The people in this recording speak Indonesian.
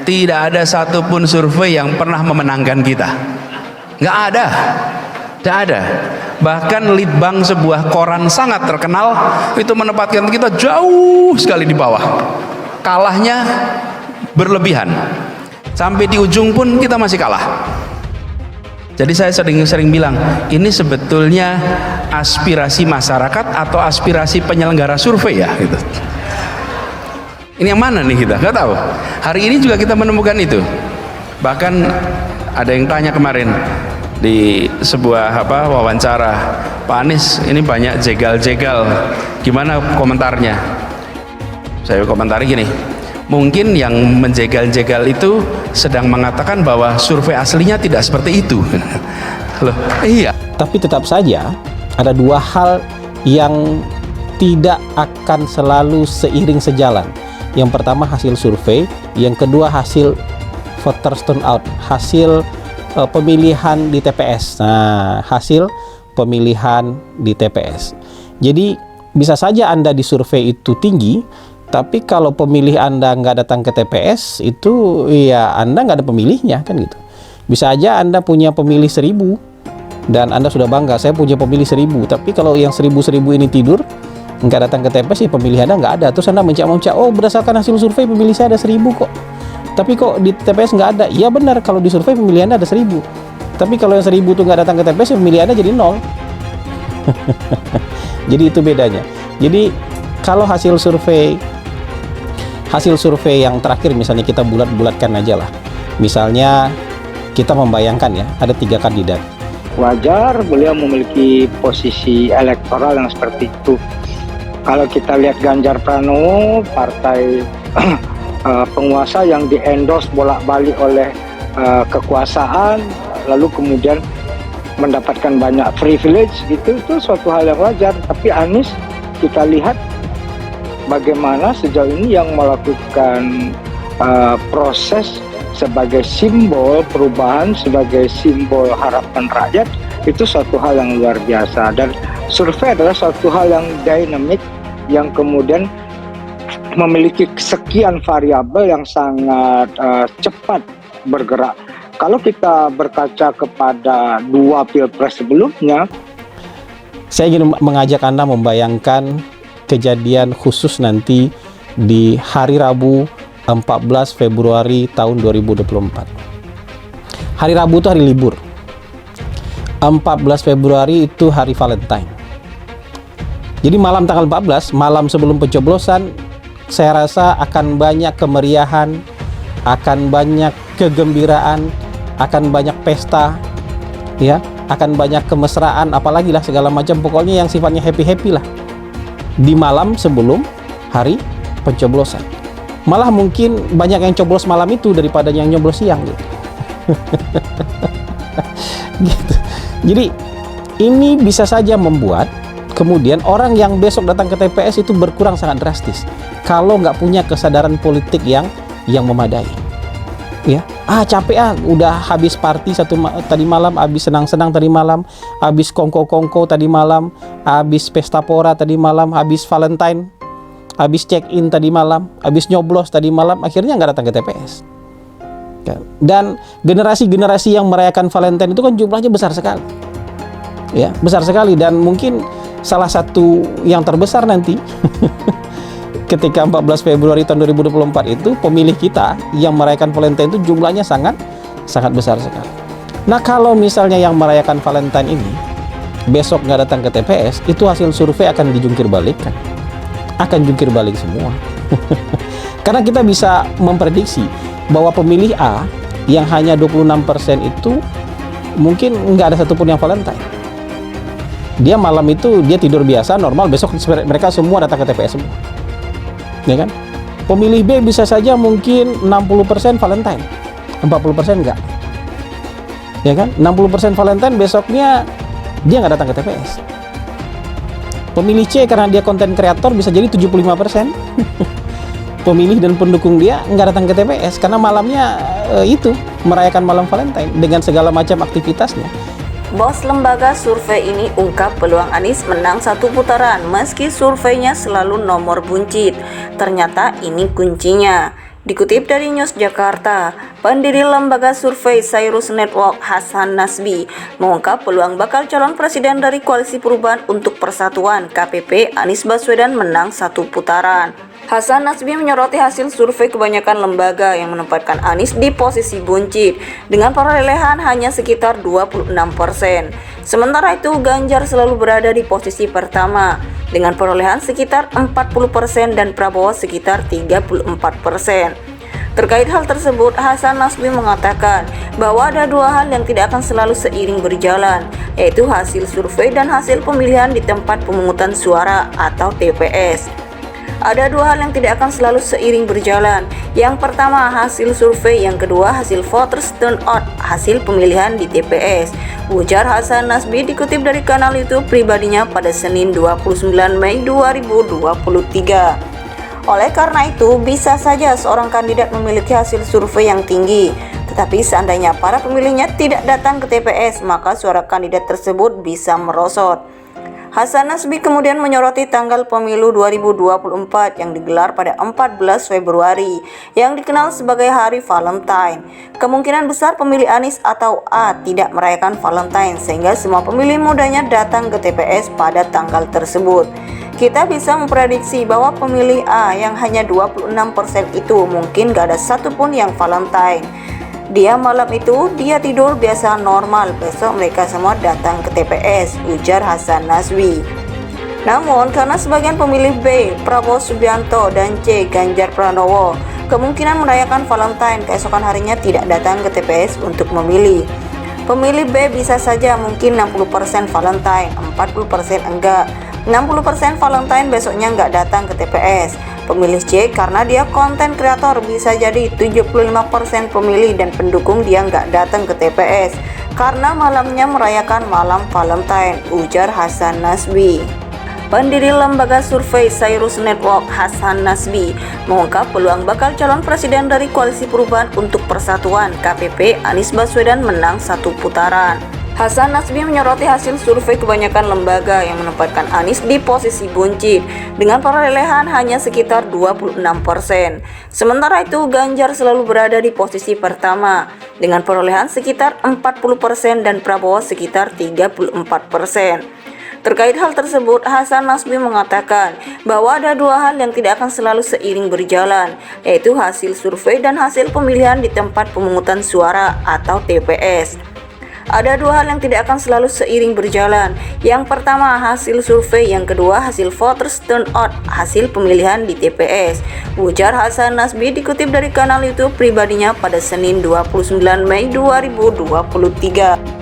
Tidak ada satupun survei yang pernah memenangkan kita. Nggak ada. Tidak ada. Bahkan Litbang, sebuah koran sangat terkenal, itu menempatkan kita jauh sekali di bawah. Kalahnya berlebihan. Sampai di ujung pun kita masih kalah. Jadi saya sering bilang, ini sebetulnya aspirasi masyarakat atau aspirasi penyelenggara survei ya gitu. Ini yang mana nih kita? Gak tahu. Hari ini juga kita menemukan itu. Bahkan ada yang tanya kemarin di sebuah wawancara, Pak Anies ini banyak jegal-jegal, gimana komentarnya? Saya komentari gini, mungkin yang menjegal-jegal itu sedang mengatakan bahwa survei aslinya tidak seperti itu. Loh, iya. Tapi tetap saja ada dua hal yang tidak akan selalu seiring sejalan. Yang pertama hasil survei, yang kedua hasil voters turnout, hasil pemilihan di TPS. Nah, hasil pemilihan di TPS. Jadi bisa saja Anda di survei itu tinggi, tapi kalau pemilih Anda nggak datang ke TPS, itu ya Anda nggak ada pemilihnya, kan gitu. Bisa aja Anda punya pemilih 1000 dan Anda sudah bangga, saya punya pemilih 1000, tapi kalau yang 1000 ini tidur, nggak datang ke TPS, ya pemilih Anda nggak ada. Terus Anda mencak-mencak, oh berdasarkan hasil survei pemilih saya ada 1000 kok, tapi kok di TPS nggak ada. Iya benar, kalau di survei pemilih Anda ada 1000, tapi kalau yang 1000 itu nggak datang ke TPS, ya pemilih Anda jadi 0. Jadi itu bedanya. Jadi kalau hasil survei yang terakhir, misalnya kita bulat-bulatkan aja lah, misalnya kita membayangkan ya ada 3 kandidat. Wajar beliau memiliki posisi elektoral yang seperti itu. Kalau kita lihat Ganjar Pranowo, partai penguasa yang di-endorse bolak-balik oleh kekuasaan, lalu kemudian mendapatkan banyak privilege gitu, itu suatu hal yang wajar. Tapi Anies, kita lihat bagaimana sejauh ini yang melakukan proses sebagai simbol perubahan, sebagai simbol harapan rakyat, itu suatu hal yang luar biasa. Dan survei adalah suatu hal yang dinamik, yang kemudian memiliki sekian variabel yang sangat cepat bergerak. Kalau kita berkaca kepada 2 pilpres sebelumnya, saya ingin mengajak Anda membayangkan kejadian khusus nanti di hari Rabu 14 Februari tahun 2024. Hari Rabu itu hari libur. 14 Februari itu hari Valentine. Jadi malam tanggal 14, malam sebelum pencoblosan, saya rasa akan banyak kemeriahan, akan banyak kegembiraan, akan banyak pesta, ya, akan banyak kemesraan, apalagi lah segala macam, pokoknya yang sifatnya happy-happy lah di malam sebelum hari pencoblosan. Malah mungkin banyak yang coblos malam itu daripada yang nyoblos siang gitu. Gitu. Jadi ini bisa saja membuat kemudian orang yang besok datang ke TPS itu berkurang sangat drastis kalau nggak punya kesadaran politik yang memadai. Ya, capek udah habis party tadi malam, habis senang-senang tadi malam, habis kongko-kongko tadi malam, habis pesta pora tadi malam, habis Valentine, habis check-in tadi malam, habis nyoblos tadi malam, akhirnya nggak datang ke TPS. Dan generasi-generasi yang merayakan Valentine itu kan jumlahnya besar sekali, ya, besar sekali, dan mungkin salah satu yang terbesar nanti ketika 14 Februari tahun 2024 itu pemilih kita yang merayakan Valentine itu jumlahnya sangat besar sekali. Nah, kalau misalnya yang merayakan Valentine ini besok nggak datang ke TPS, itu hasil survei akan dijungkir balikan, akan jungkir balik semua. Karena kita bisa memprediksi bahwa pemilih A yang hanya 26% itu mungkin nggak ada satupun yang Valentine. Dia malam itu dia tidur biasa normal, besok mereka semua datang ke TPS semua, ya kan? Pemilih B bisa saja mungkin 60% Valentine, 40% enggak, ya kan? 60% Valentine, besoknya dia nggak datang ke TPS. Pemilih C karena dia konten kreator bisa jadi 75%. Pemilih dan pendukung dia nggak datang ke TPS karena malamnya itu merayakan malam Valentine dengan segala macam aktivitasnya. Bos lembaga survei ini ungkap peluang Anies menang 1 putaran meski surveinya selalu nomor buncit. Ternyata ini kuncinya. Dikutip dari News Jakarta, pendiri lembaga survei Cyrus Network Hasan Nasbi mengungkap peluang bakal calon presiden dari Koalisi Perubahan untuk Persatuan KPP Anies Baswedan menang satu putaran. Hasan Nasbi menyoroti hasil survei kebanyakan lembaga yang menempatkan Anies di posisi buncit dengan perolehan hanya sekitar 26%. Sementara itu Ganjar selalu berada di posisi pertama dengan perolehan sekitar 40% dan Prabowo sekitar 34%. Terkait hal tersebut, Hasan Nasbi mengatakan bahwa ada dua hal yang tidak akan selalu seiring berjalan, yaitu hasil survei dan hasil pemilihan di tempat pemungutan suara atau TPS. Ada dua hal yang tidak akan selalu seiring berjalan. Yang pertama hasil survei, yang kedua hasil voters turnout, hasil pemilihan di TPS. Ujar Hasan Nasbi dikutip dari kanal YouTube pribadinya pada Senin 29 Mei 2023. Oleh karena itu, bisa saja seorang kandidat memiliki hasil survei yang tinggi, tetapi seandainya para pemilihnya tidak datang ke TPS, maka suara kandidat tersebut bisa merosot. Hasan Nasbi kemudian menyoroti tanggal pemilu 2024 yang digelar pada 14 Februari yang dikenal sebagai Hari Valentine. Kemungkinan besar pemilih Anies atau A tidak merayakan Valentine sehingga semua pemilih mudanya datang ke TPS pada tanggal tersebut. Kita bisa memprediksi bahwa pemilih A yang hanya 26% itu mungkin gak ada satupun yang Valentine. Malam itu dia tidur biasa normal, besok mereka semua datang ke TPS, ujar Hasan Nasbi. Namun karena sebagian pemilih B, Prabowo Subianto, dan C, Ganjar Pranowo, kemungkinan merayakan Valentine keesokan harinya tidak datang ke TPS untuk memilih. Pemilih B bisa saja mungkin 60% Valentine, 40% enggak. 60% Valentine besoknya nggak datang ke TPS. Pemilih C karena dia konten kreator bisa jadi 75% pemilih dan pendukung dia nggak datang ke TPS karena malamnya merayakan malam Valentine, ujar Hasan Nasbi. Pendiri lembaga survei Cyrus Network Hasan Nasbi mengungkap peluang bakal calon presiden dari Koalisi Perubahan untuk Persatuan KPP Anies Baswedan menang satu putaran. Hasan Nasbi menyoroti hasil survei kebanyakan lembaga yang menempatkan Anies di posisi buncit dengan perolehan hanya sekitar 26%. Sementara itu Ganjar selalu berada di posisi pertama dengan perolehan sekitar 40% dan Prabowo sekitar 34%. Terkait hal tersebut, Hasan Nasbi mengatakan bahwa ada dua hal yang tidak akan selalu seiring berjalan, yaitu hasil survei dan hasil pemilihan di tempat pemungutan suara atau TPS. Ada dua hal yang tidak akan selalu seiring berjalan. Yang pertama hasil survei, yang kedua hasil voters turnout, hasil pemilihan di TPS. Ujar Hasan Nasbi dikutip dari kanal YouTube pribadinya pada Senin 29 Mei 2023.